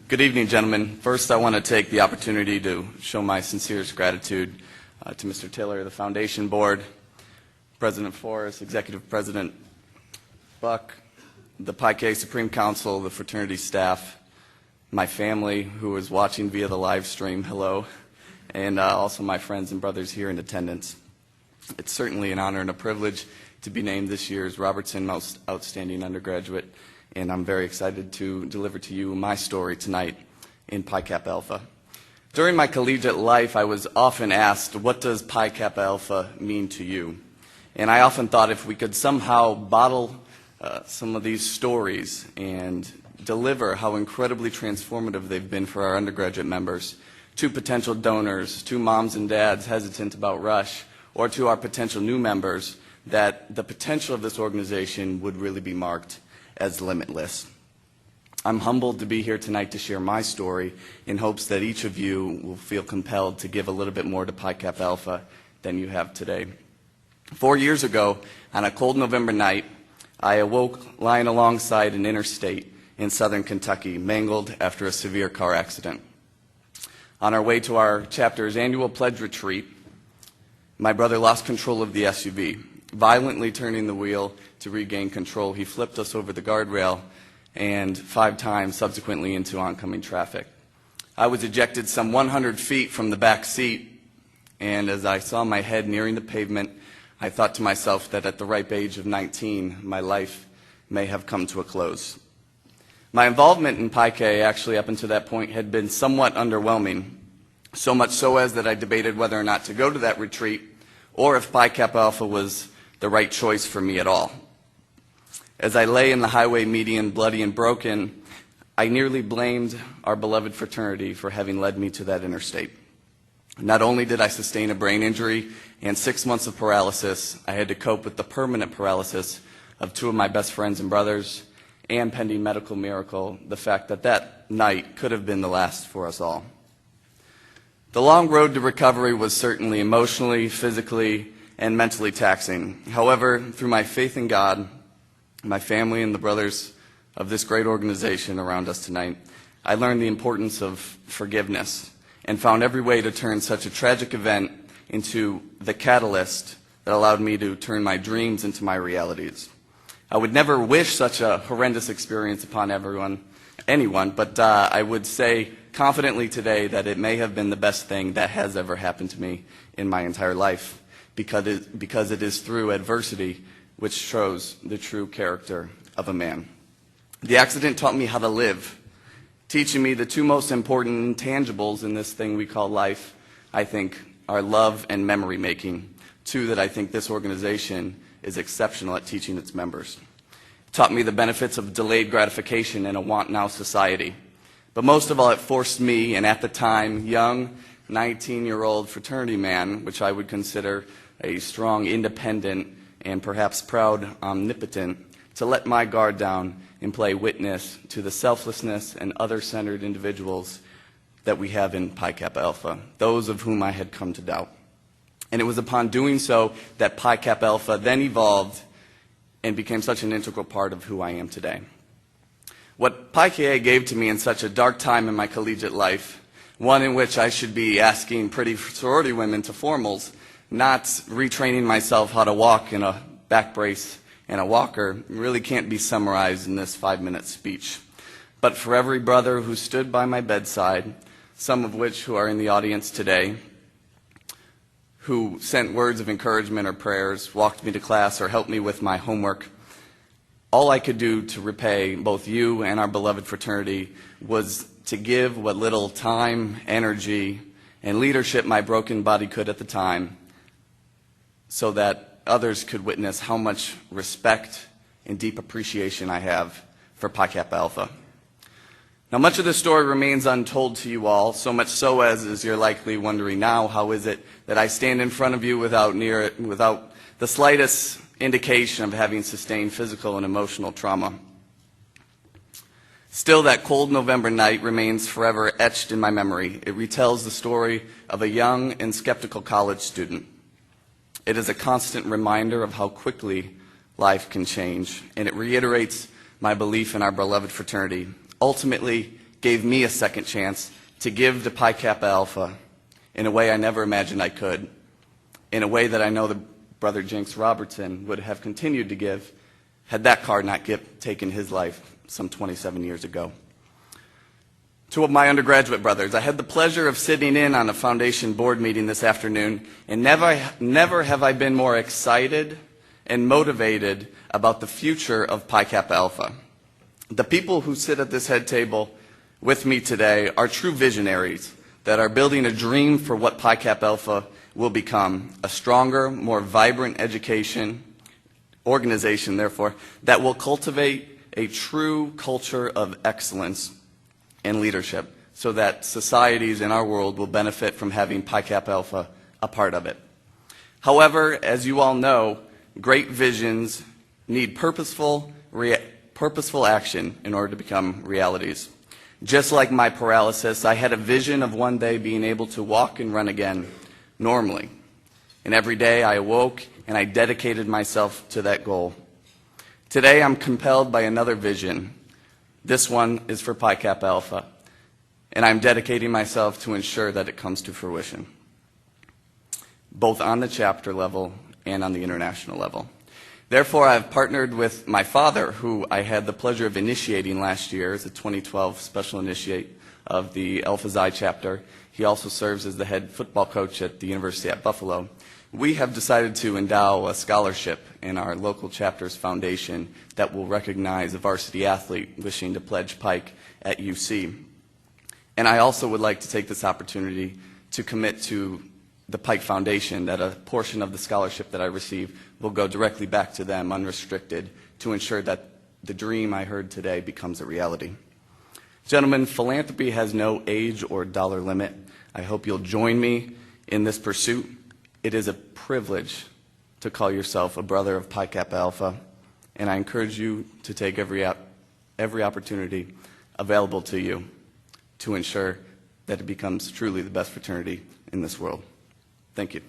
Good evening, gentlemen. First, I want to take the opportunity to show my sincerest gratitude to Mr. Taylor, the Foundation Board, President Forrest, Executive President Buck, the Pi K Supreme Council, the fraternity staff, my family who is watching via the live stream, hello, and also my friends and brothers here in attendance. It's certainly an honor and a privilege to be named this year's Robertson Most Outstanding Undergraduate, and I'm very excited to deliver to you my story tonight in Pi Kappa Alpha. During my collegiate life, I was often asked, what does Pi Kappa Alpha mean to you? And I often thought if we could somehow bottle some of these stories and deliver how incredibly transformative they've been for our undergraduate members, to potential donors, to moms and dads hesitant about Rush, or to our potential new members, that the potential of this organization would really be marked as limitless. I'm humbled to be here tonight to share my story in hopes that each of you will feel compelled to give a little bit more to Pi Kappa Alpha than you have today. 4 years ago, on a cold November night, I awoke lying alongside an interstate in southern Kentucky, mangled after a severe car accident. On our way to our chapter's annual pledge retreat, my brother lost control of the SUV. Violently turning the wheel to regain control, he flipped us over the guardrail and 5 times subsequently into oncoming traffic. I was ejected some 100 feet from the back seat, and as I saw my head nearing the pavement, I thought to myself that at the ripe age of 19, my life may have come to a close. My involvement in Pi K actually up until that point had been somewhat underwhelming, so much so as that I debated whether or not to go to that retreat or if Pi Kappa Alpha was the right choice for me at all. As I lay in the highway median, bloody and broken, I nearly blamed our beloved fraternity for having led me to that interstate. Not only did I sustain a brain injury and 6 months of paralysis, I had to cope with the permanent paralysis of 2 of my best friends and brothers, and pending medical miracle, the fact that that night could have been the last for us all. The long road to recovery was certainly emotionally, physically, and mentally taxing. However, through my faith in God, my family, and the brothers of this great organization around us tonight, I learned the importance of forgiveness and found every way to turn such a tragic event into the catalyst that allowed me to turn my dreams into my realities. I would never wish such a horrendous experience upon anyone, but I would say confidently today that it may have been the best thing that has ever happened to me in my entire life, because it is through adversity which shows the true character of a man. The accident taught me how to live, teaching me the 2 most important intangibles in this thing we call life, I think, are love and memory making, 2 that I think this organization is exceptional at teaching its members. It taught me the benefits of delayed gratification in a want-now society. But most of all, it forced me, and at the time, young, 19-year-old fraternity man, which I would consider a strong, independent, and perhaps proud omnipotent, to let my guard down and play witness to the selflessness and other-centered individuals that we have in Pi Kappa Alpha, those of whom I had come to doubt. And it was upon doing so that Pi Kappa Alpha then evolved and became such an integral part of who I am today. What Pi Ka gave to me in such a dark time in my collegiate life, one in which I should be asking pretty sorority women to formals, not retraining myself how to walk in a back brace and a walker, really can't be summarized in this 5-minute speech. But for every brother who stood by my bedside, some of which who are in the audience today, who sent words of encouragement or prayers, walked me to class, or helped me with my homework, all I could do to repay both you and our beloved fraternity was to give what little time, energy, and leadership my broken body could at the time, so that others could witness how much respect and deep appreciation I have for Pi Kappa Alpha. Now, much of this story remains untold to you all, so much so as you're likely wondering now, how is it that I stand in front of you without the slightest indication of having sustained physical and emotional trauma? Still, that cold November night remains forever etched in my memory. It retells the story of a young and skeptical college student. It is a constant reminder of how quickly life can change, and it reiterates my belief in our beloved fraternity. Ultimately, gave me a second chance to give to Pi Kappa Alpha in a way I never imagined I could, in a way that I know the Brother Jinx Robertson would have continued to give had that card not taken his life some 27 years ago. To my undergraduate brothers, I had the pleasure of sitting in on a foundation board meeting this afternoon, and never have I been more excited and motivated about the future of Pi Kappa Alpha. The people who sit at this head table with me today are true visionaries that are building a dream for what Pi Kappa Alpha will become, a stronger, more vibrant organization, therefore, that will cultivate a true culture of excellence and leadership so that societies in our world will benefit from having Pi Kappa Alpha a part of it. However, as you all know, great visions need purposeful action in order to become realities. Just like my paralysis, I had a vision of one day being able to walk and run again normally. And every day I awoke and I dedicated myself to that goal. Today I'm compelled by another vision. This one is for Pi Kappa Alpha, and I'm dedicating myself to ensure that it comes to fruition, both on the chapter level and on the international level. Therefore, I've partnered with my father, who I had the pleasure of initiating last year as a 2012 special initiate of the Alpha Xi chapter. He also serves as the head football coach at the University at Buffalo. We have decided to endow a scholarship in our local chapter's foundation that will recognize a varsity athlete wishing to pledge Pike at UC. And I also would like to take this opportunity to commit to the Pike Foundation that a portion of the scholarship that I receive will go directly back to them unrestricted to ensure that the dream I heard today becomes a reality. Gentlemen, philanthropy has no age or dollar limit. I hope you'll join me in this pursuit. It is a privilege to call yourself a brother of Pi Kappa Alpha, and I encourage you to take every opportunity available to you to ensure that it becomes truly the best fraternity in this world. Thank you.